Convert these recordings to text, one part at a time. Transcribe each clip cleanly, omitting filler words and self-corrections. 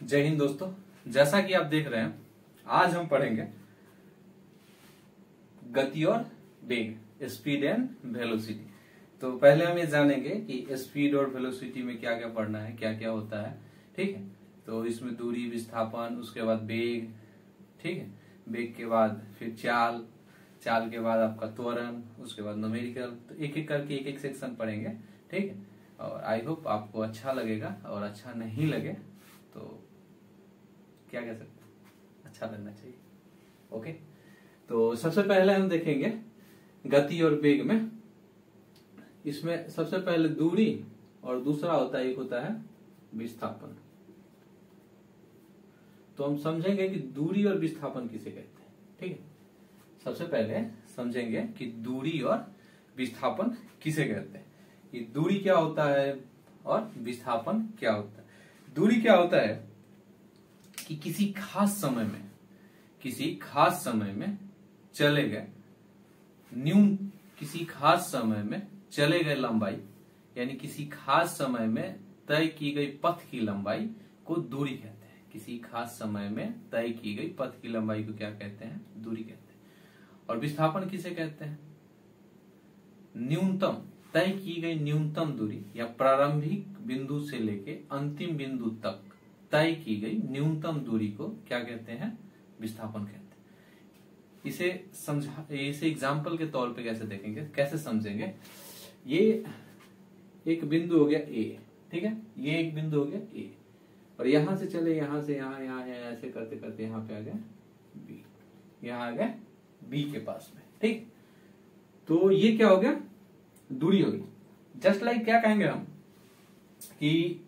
जय हिंद दोस्तों। जैसा कि आप देख रहे हैं, आज हम पढ़ेंगे गति और वेग, स्पीड एंड वेलोसिटी। तो पहले हम ये जानेंगे कि स्पीड और वेलोसिटी में क्या क्या पढ़ना है, क्या क्या होता है। ठीक है, तो इसमें दूरी, विस्थापन, उसके बाद वेग। ठीक है, वेग के बाद फिर चाल, चाल के बाद आपका त्वरण, उसके बाद न्यूमेरिकल। तो एक एक करके एक एक सेक्शन पढ़ेंगे। ठीक है, और आई होप आपको अच्छा लगेगा, और अच्छा नहीं लगे तो क्या कह सकते हैं, अच्छा लगना चाहिए। ओके, तो सबसे पहले हम देखेंगे गति और वेग में। इसमें सबसे पहले दूरी और दूसरा होता है, एक होता है विस्थापन। तो हम समझेंगे कि दूरी और विस्थापन किसे कहते हैं। ठीक है, सबसे पहले समझेंगे कि दूरी और विस्थापन किसे कहते हैं। ये दूरी क्या होता है और विस्थापन क्या होता है। दूरी क्या होता है कि किसी खास समय में चले गए किसी खास समय में चले गए लंबाई, यानी किसी खास समय में तय की गई पथ की लंबाई को दूरी कहते हैं। किसी खास समय में तय की गई पथ की लंबाई को क्या कहते हैं, दूरी कहते हैं। और विस्थापन किसे कहते हैं, न्यूनतम तय की गई न्यूनतम दूरी या प्रारंभिक बिंदु से लेके अंतिम बिंदु तक तय की गई न्यूनतम दूरी को क्या कहते हैं, विस्थापन कहते हैं। इसे एग्जाम्पल के तौर पे कैसे देखेंगे, कैसे समझेंगे। ये एक बिंदु हो गया ए, ठीक है, ये एक बिंदु हो गया ए, और यहां से चले, यहां से यहाँ ऐसे करते करते यहाँ पे आ गए बी, यहाँ आ गए बी के पास में। ठीक, तो ये क्या हो गया, दूरी होगी। जस्ट लाइक क्या कहेंगे हम कि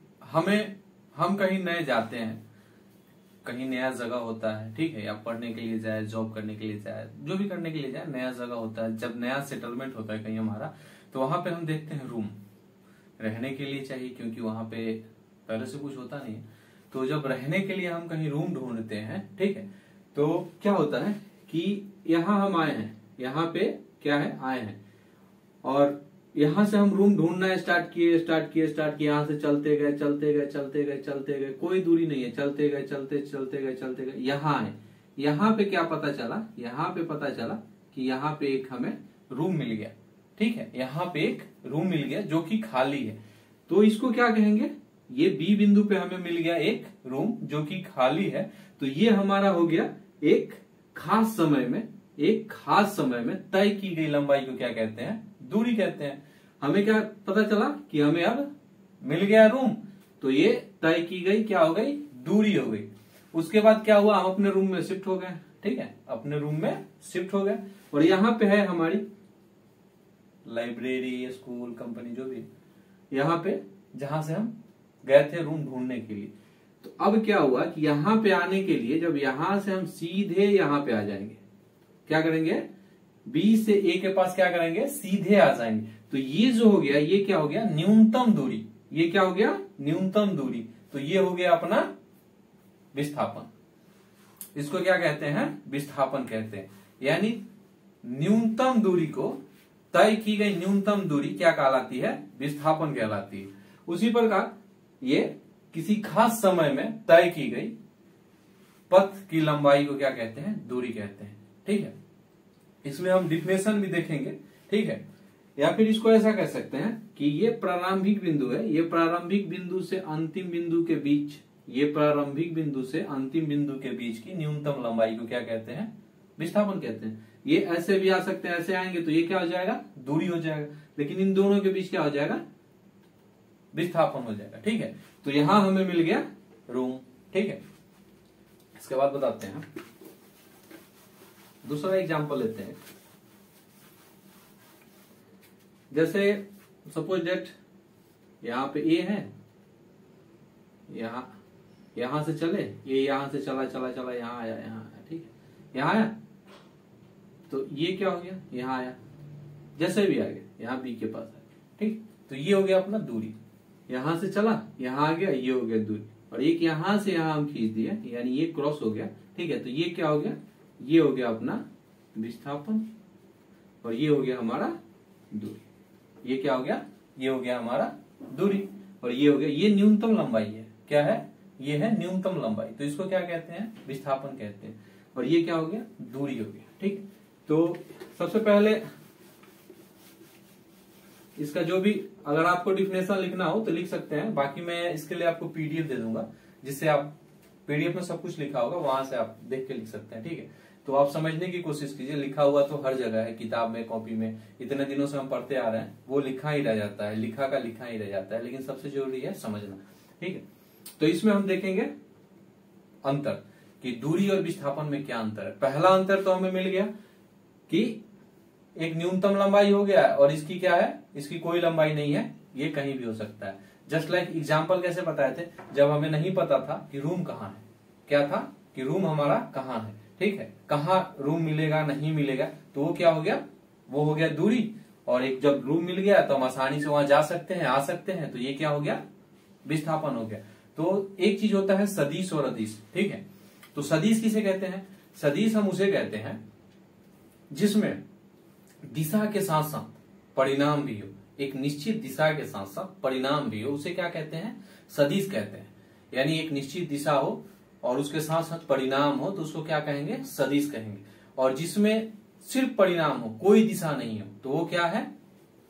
हम कहीं नए जाते हैं, कहीं नया जगह होता है। ठीक है, या पढ़ने के लिए जाए, जॉब करने के लिए जाए, जो भी करने के लिए जाए, नया जगह होता है। जब नया सेटलमेंट होता है कहीं हमारा, तो वहां पे हम देखते हैं रूम रहने के लिए चाहिए, क्योंकि वहां पे पहले से कुछ होता नहीं है। तो जब रहने के लिए हम कहीं रूम ढूंढते हैं, ठीक है, तो क्या होता है कि यहाँ हम आए हैं, यहाँ पे क्या है, आए हैं, और यहां से हम रूम ढूंढना स्टार्ट किए, यहां से चलते गए, कोई दूरी नहीं है, चलते गए, यहाँ आए। यहाँ पे क्या पता चला, यहाँ पे पता चला कि यहाँ पे एक हमें रूम मिल गया। ठीक है, यहाँ पे एक रूम मिल गया जो कि खाली है। तो इसको क्या कहेंगे, ये बी बिंदु पे हमें मिल गया एक रूम जो कि खाली है। तो ये हमारा हो गया एक खास समय में तय की गई लंबाई को क्या कहते हैं, दूरी कहते हैं। हमें क्या पता चला कि हमें अब मिल गया रूम, तो ये तय की गई क्या हो गई, दूरी हो गई। उसके बाद क्या हुआ, हम अपने रूम में शिफ्ट हो गए। ठीक है, अपने रूम में शिफ्ट हो गए, और यहाँ पे है हमारी लाइब्रेरी, स्कूल, कंपनी, जो भी यहाँ पे जहां से हम गए थे रूम ढूंढने के लिए। तो अब क्या हुआ कि यहाँ पे आने के लिए, जब यहां से हम सीधे यहाँ पे आ जाएंगे, क्या करेंगे, बी से ए के पास क्या करेंगे, सीधे आ जाएंगे। तो ये जो हो गया, ये क्या हो गया, न्यूनतम दूरी। ये क्या हो गया, न्यूनतम दूरी। तो ये हो गया अपना विस्थापन। इसको क्या कहते हैं, विस्थापन कहते हैं। यानी न्यूनतम दूरी को, तय की गई न्यूनतम दूरी क्या कहलाती है, विस्थापन कहलाती है। उसी प्रकार ये किसी खास समय में तय की गई पथ की लंबाई को क्या कहते हैं, दूरी कहते हैं। ठीक है, इसमें हम डिफिनेशन भी देखेंगे। ठीक है, या फिर इसको ऐसा कह सकते हैं कि ये प्रारंभिक बिंदु है, ये प्रारंभिक बिंदु से अंतिम बिंदु के बीच, ये प्रारंभिक बिंदु से अंतिम बिंदु के बीच की न्यूनतम लंबाई को क्या कहते हैं, विस्थापन कहते हैं। ये ऐसे भी आ सकते हैं, ऐसे आएंगे तो ये क्या हो जाएगा, दूरी हो जाएगा, लेकिन इन दोनों के बीच क्या हो जाएगा, विस्थापन हो जाएगा। ठीक है, तो यहां हमें मिल गया रूम। ठीक है, इसके बाद बताते हैं, दूसरा एग्जांपल लेते हैं। जैसे सपोज दैट यहाँ पे ए है, यहां से चले, ये यहां से चला यहाँ आया, ठीक है, यहाँ आया, तो ये क्या हो गया, यहाँ आया, जैसे भी आ गया, यहाँ बी के पास आ गया। ठीक, तो ये हो गया अपना दूरी। यहां से चला, यहाँ आ गया, ये हो गया दूरी, और एक यहां से यहां हम खींच दिया, यानी ये क्रॉस हो गया। ठीक है, तो ये क्या हो गया, ये हो गया अपना विस्थापन, और ये हो गया हमारा दूरी। ये क्या हो गया, ये हो गया हमारा दूरी, और ये हो गया, ये न्यूनतम लंबाई है। क्या है, ये है न्यूनतम लंबाई, तो इसको क्या कहते हैं, विस्थापन कहते हैं। और ये क्या हो गया, दूरी हो गया। ठीक, तो सबसे पहले इसका जो भी अगर आपको डिफिनेशन लिखना हो तो लिख सकते हैं, बाकी मैं इसके लिए आपको पीडीएफ दे दूंगा, जिससे आप पीडीएफ में सब कुछ लिखा होगा, वहां से आप देख के लिख सकते हैं। ठीक है, तो आप समझने की कोशिश कीजिए, लिखा हुआ तो हर जगह है, किताब में, कॉपी में, इतने दिनों से हम पढ़ते आ रहे हैं, वो लिखा ही रह जाता है, लिखा का लिखा ही रह जाता है, लेकिन सबसे जरूरी है समझना। ठीक है, तो इसमें हम देखेंगे अंतर कि दूरी और विस्थापन में क्या अंतर है। पहला अंतर तो हमें मिल गया कि एक न्यूनतम लंबाई हो गया और इसकी क्या है, इसकी कोई लंबाई नहीं है, ये कहीं भी हो सकता है। जस्ट लाइक एग्जाम्पल कैसे बताए थे, जब हमें नहीं पता था कि रूम कहाँ है, क्या था कि रूम हमारा कहाँ है। ठीक है, कहाँ रूम मिलेगा नहीं मिलेगा, तो वो क्या हो गया, वो हो गया दूरी। और एक जब रूम मिल गया तो हम आसानी से वहां जा सकते हैं, आ सकते हैं, तो ये क्या हो गया, विस्थापन हो गया। तो एक चीज होता है सदिश और अदिश। ठीक है, तो सदिश किसे कहते हैं, सदिश हम उसे कहते हैं जिसमें दिशा के साथ साथ परिणाम भी हो, एक निश्चित दिशा के साथ साथ परिणाम भी हो, उसे क्या कहते हैं, सदिश कहते हैं। यानी एक निश्चित दिशा हो और उसके साथ साथ परिणाम हो तो उसको क्या कहेंगे, सदिश कहेंगे। और जिसमें सिर्फ परिणाम हो, कोई दिशा नहीं हो, तो वो क्या है,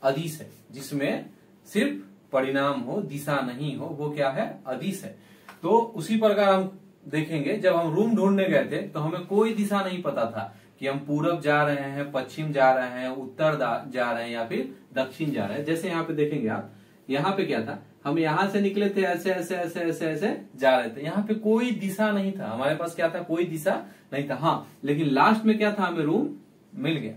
अदिश है। जिसमें सिर्फ परिणाम हो, दिशा नहीं हो, वो क्या है, अदिश है। तो उसी प्रकार हम देखेंगे, जब हम रूम ढूंढने गए थे तो हमें कोई दिशा नहीं पता था कि हम पूरब जा रहे हैं, पश्चिम जा रहे हैं, उत्तर जा रहे हैं या फिर दक्षिण जा रहे हैं। जैसे यहाँ पे देखेंगे आप, यहाँ पे क्या था, हम यहाँ से निकले थे, ऐसे ऐसे ऐसे ऐसे ऐसे जा रहे थे, यहाँ पे कोई दिशा नहीं था, हमारे पास क्या था, कोई दिशा नहीं था। हाँ, लेकिन लास्ट में क्या था, हमें रूम मिल गया,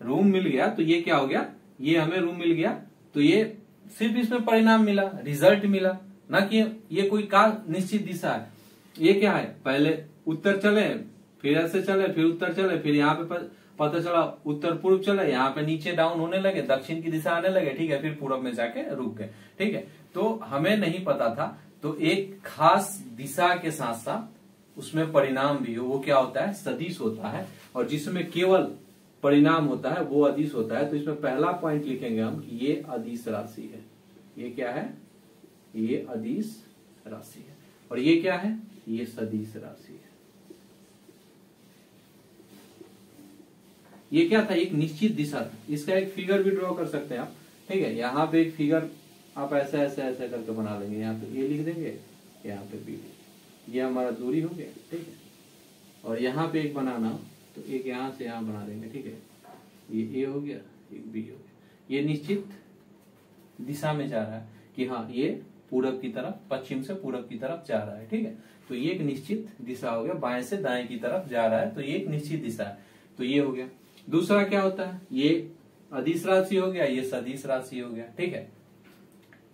रूम मिल गया, तो ये क्या हो गया, ये हमें रूम मिल गया, तो ये सिर्फ इसमें परिणाम मिला, रिजल्ट मिला, ना कि ये कोई का निश्चित दिशा है। ये क्या है, पहले उत्तर चले, फिर ऐसे चले, फिर उत्तर चले, फिर यहाँ पे पता चला उत्तर पूर्व चले, यहाँ पे नीचे डाउन होने लगे, दक्षिण की दिशा आने लगे। ठीक है, फिर पूर्व में जाके रुक गए। ठीक है, तो हमें नहीं पता था, तो एक खास दिशा के साथ साथ उसमें परिणाम भी हो, वो क्या होता है, सदिश होता है। और जिसमें केवल परिणाम होता है वो अदिश होता है। तो इसमें पहला पॉइंट लिखेंगे हम कि ये अदिश राशि है। ये क्या है, ये अदिश राशि है। और ये क्या है, ये सदिश राशि है। ये क्या था, एक निश्चित दिशा था। इसका एक फिगर भी ड्रॉ कर सकते हैं आप। ठीक है, यहाँ पे एक फिगर आप ऐसे ऐसे ऐसे करके बना लेंगे, यहाँ पे ए लिख देंगे, यहाँ पे बी, ये हमारा दूरी हो गया। ठीक है, और यहाँ पे एक बनाना हो तो एक यहाँ से यहाँ बना देंगे। ठीक है, ये ए हो गया, एक बी हो गया। ये निश्चित दिशा में जा रहा है कि हाँ, ये पूरब की तरफ, पश्चिम से पूरब की तरफ जा रहा है। ठीक है, तो ये एक निश्चित दिशा हो गया, बाएं से दाएं की तरफ जा रहा है, तो ये एक निश्चित दिशा है। तो ये हो गया। दूसरा क्या होता है, ये अदिश राशि हो गया, ये सदिश राशि हो गया। ठीक है,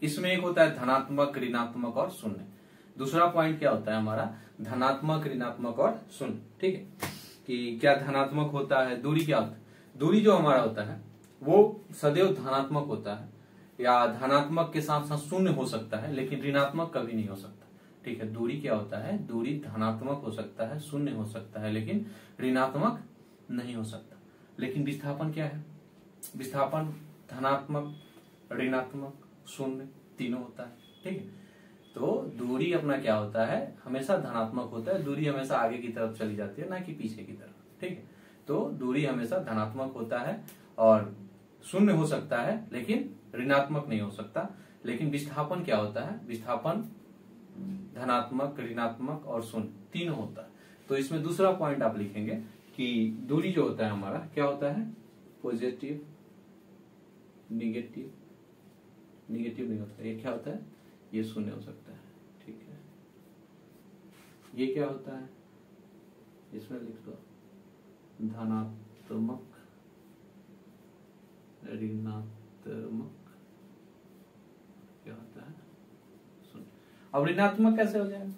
इसमें एक होता है धनात्मक, ऋणात्मक और शून्य। दूसरा पॉइंट क्या होता है हमारा, धनात्मक, ऋणात्मक और शून्य। ठीक है, कि क्या धनात्मक होता है, दूरी क्या होता है, दूरी जो हमारा होता है वो सदैव धनात्मक होता है, या धनात्मक के साथ साथ शून्य हो सकता है, लेकिन ऋणात्मक कभी नहीं हो सकता। ठीक है, दूरी क्या होता है, दूरी धनात्मक हो सकता है, शून्य हो सकता है, लेकिन ऋणात्मक नहीं हो सकता। लेकिन विस्थापन क्या है, विस्थापन धनात्मक, ऋणात्मक, शून्य तीनों होता है। ठीक है, तो दूरी अपना क्या होता है, हमेशा धनात्मक होता है। दूरी हमेशा आगे की तरफ चली जाती है, ना कि पीछे की तरफ। ठीक है, तो दूरी हमेशा धनात्मक होता है और शून्य हो सकता है, लेकिन ऋणात्मक नहीं हो सकता। लेकिन विस्थापन क्या होता है, विस्थापन धनात्मक, ऋणात्मक और शून्य तीनों होता है। तो इसमें दूसरा पॉइंट आप लिखेंगे कि दूरी जो होता है हमारा क्या होता है, पॉजिटिव, निगेटिव, निगेटिव नहीं होता, ये क्या होता है, ये शून्य हो सकता है। ठीक है, ये क्या होता है, इसमें लिख दो धनात्मक, ऋणात्मक, क्या होता है, शून्य। अब ऋणात्मक कैसे हो जाएगा,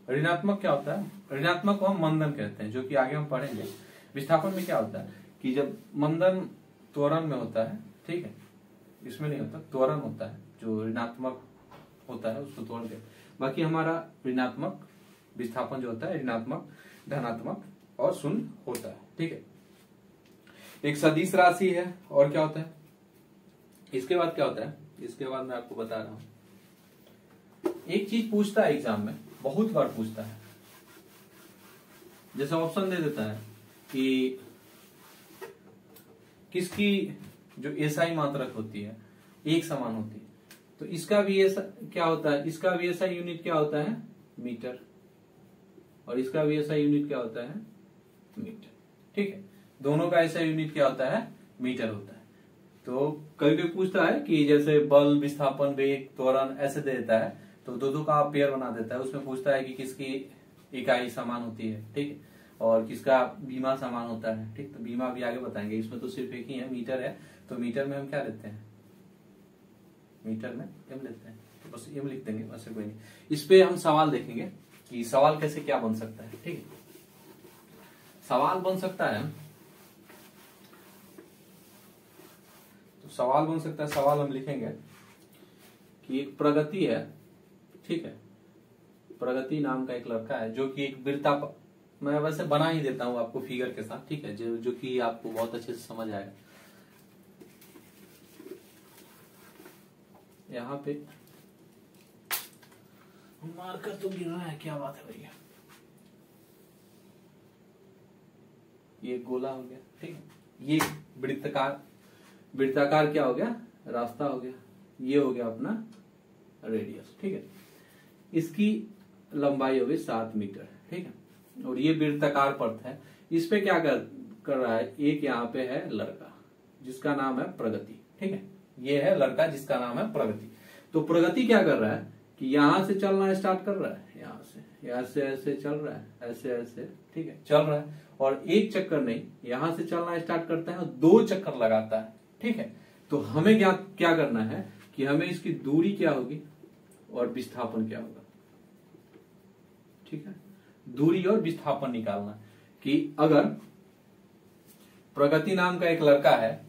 ऋणात्मक क्या होता है, ऋणात्मक को हम मंदन कहते हैं, जो कि आगे हम पढ़ेंगे। विस्थापन में क्या होता है कि जब मंदन त्वरण में होता है, ठीक है, इसमें नहीं होता, त्वरण होता है, जो ऋणात्मक होता है उसको तोड़ के, बाकी हमारा ऋणात्मक विस्थापन जो होता है ऋणात्मक, धनात्मक और शून्य होता है। ठीक है, एक सदिश राशि है। और क्या होता है, इसके बाद क्या होता है, इसके बाद मैं आपको बता रहा हूं। एक चीज पूछता है एग्जाम में, बहुत बार पूछता है। जैसे ऑप्शन दे देता है कि किसकी जो एसआई मात्रक होती है एक समान होती है, तो इसका भी ऐसा क्या होता है, इसका भी ऐसा यूनिट क्या होता है, मीटर, और इसका भी ऐसा यूनिट क्या होता है, मीटर। ठीक है, दोनों का ऐसा यूनिट क्या होता है, मीटर होता है। तो कभी कभी पूछता है कि जैसे बल, विस्थापन, वेग, त्वरण ऐसे दे देता है, तो दो का पेयर बना देता है। उसमें पूछता है कि किसकी इकाई समान होती है, ठीक है, और किसका बीमा समान होता है। ठीक, तो बीमा भी आगे बताएंगे। इसमें तो सिर्फ एक ही है, मीटर है, तो मीटर में हम क्या लेते हैं, मीटर में एम लेते हैं, तो बस एम लिख देंगे, वैसे कोई नहीं। इस पे हम सवाल देखेंगे कि सवाल कैसे क्या बन सकता है। ठीक है, सवाल बन सकता है, तो सवाल बन सकता है, सवाल हम लिखेंगे कि एक प्रगति है, ठीक है, प्रगति नाम का एक लड़का है जो कि एक वृत्ता, मैं वैसे बना ही देता हूं आपको फिगर के साथ, ठीक है, जो कि आपको बहुत अच्छे से समझ आएगा। यहाँ पे मार्कर तो गिर रहा है, क्या बात है भैया। ये गोला हो गया, ठीक है, ये वृत्ताकार क्या हो गया, रास्ता हो गया, ये हो गया अपना रेडियस। ठीक है, इसकी लंबाई हो गई 7 मीटर। ठीक है, और ये वृत्ताकार पथ है। इस पे क्या कर रहा है, एक यहाँ पे है लड़का जिसका नाम है प्रगति। ठीक है, ये है लड़का जिसका नाम है प्रगति। तो प्रगति क्या कर रहा है कि यहां से चलना स्टार्ट कर रहा है, यहाँ से ऐसे चल रहा है, ऐसे ऐसे, ठीक है, चल रहा है, और एक चक्कर नहीं, यहां से चलना स्टार्ट करता है और 2 चक्कर लगाता है। ठीक है, तो हमें क्या करना है कि हमें इसकी दूरी क्या होगी और विस्थापन क्या होगा। ठीक है, दूरी और विस्थापन निकालना कि अगर प्रगति नाम का एक लड़का है,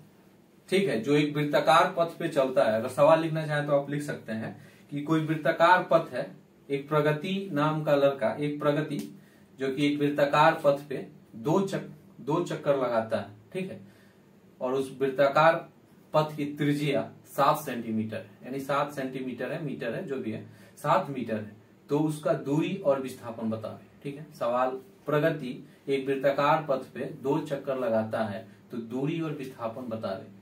ठीक है, जो एक वृत्ताकार पथ पे चलता है, अगर सवाल लिखना चाहें तो आप लिख सकते हैं कि कोई वृत्ताकार पथ है, एक प्रगति नाम का लड़का, एक प्रगति जो कि एक वृत्ताकार पथ पे 2 चक्कर लगाता है। ठीक है, और उस वृत्ताकार पथ की त्रिज्या 7 सेंटीमीटर है, यानी 7 सेंटीमीटर है, मीटर है, जो भी है 7 मीटर है, तो उसका दूरी और विस्थापन बतावे। ठीक है, सवाल, प्रगति एक वृत्ताकार पथ पे 2 चक्कर लगाता है, तो दूरी और विस्थापन बतावे।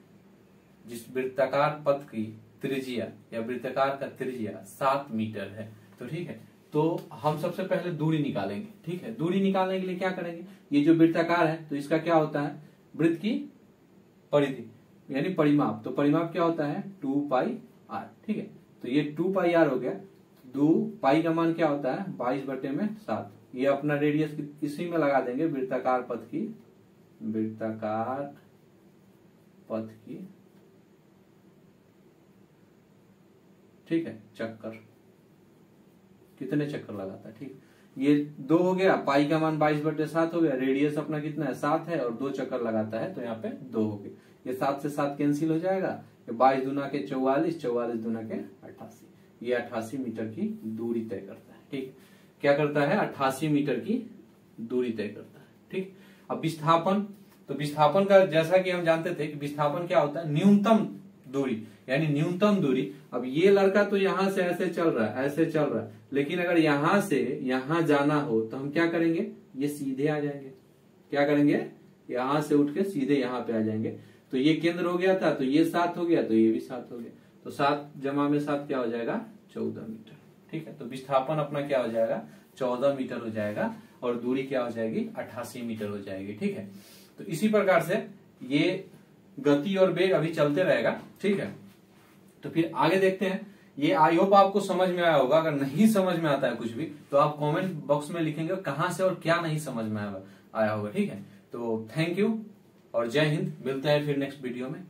जिस वृत्ताकार पथ की त्रिज्या या वृत्ताकार का त्रिज्या 7 मीटर है। तो ठीक है, तो हम सबसे पहले दूरी निकालेंगे। ठीक है, दूरी निकालने के लिए क्या करेंगे, ये जो वृत्ताकार है तो इसका क्या होता है, वृत्त की परिधि यानी परिमाप। तो परिमाप क्या होता है, 2 पाई आर। ठीक है, तो ये 2 पाई आर हो गया। 2 पाई का मान क्या होता है, 22/7। ये अपना रेडियस इसी में लगा देंगे, वृत्ताकार पथ की ठीक है, चक्कर, कितने चक्कर लगाता है। ठीक, ये 2 हो गया, पाई का मान 22/7 हो गया, रेडियस अपना कितना है, 7 है, और 2 चक्कर लगाता है, तो यहाँ पे 2 हो गए। ये 7 से 7 कैंसिल हो जाएगा, 22 दूना के 44, 44 दूना के 88, ये 88 मीटर की दूरी तय करता है। ठीक, क्या करता है, 88 मीटर की दूरी तय करता है। ठीक, अब विस्थापन, तो विस्थापन का जैसा कि हम जानते थे कि विस्थापन क्या होता है, न्यूनतम दूरी, यानी न्यूनतम दूरी। अब ये लड़का तो यहां से ऐसे चल रहा है, ऐसे चल रहा है, लेकिन अगर यहां से यहां जाना हो तो हम क्या करेंगे, ये सीधे आ जाएंगे। क्या करेंगे, यहां से उठ के सीधे यहाँ पे आ जाएंगे। तो ये केंद्र हो गया था, तो ये 7 हो गया, तो ये भी 7 हो गया, तो 7 जमा में 7 क्या हो जाएगा, 14 मीटर। ठीक है, तो विस्थापन अपना क्या हो जाएगा, 14 मीटर हो जाएगा, और दूरी क्या हो जाएगी, 88 मीटर हो जाएगी। ठीक है, तो इसी प्रकार से ये गति और वेग अभी चलते रहेगा। ठीक है, तो फिर आगे देखते हैं। ये आई होप आपको समझ में आया होगा। अगर नहीं समझ में आता है कुछ भी तो आप कमेंट बॉक्स में लिखेंगे कहां से और क्या नहीं समझ में आया होगा। ठीक है, तो थैंक यू और जय हिंद। मिलते हैं फिर नेक्स्ट वीडियो में।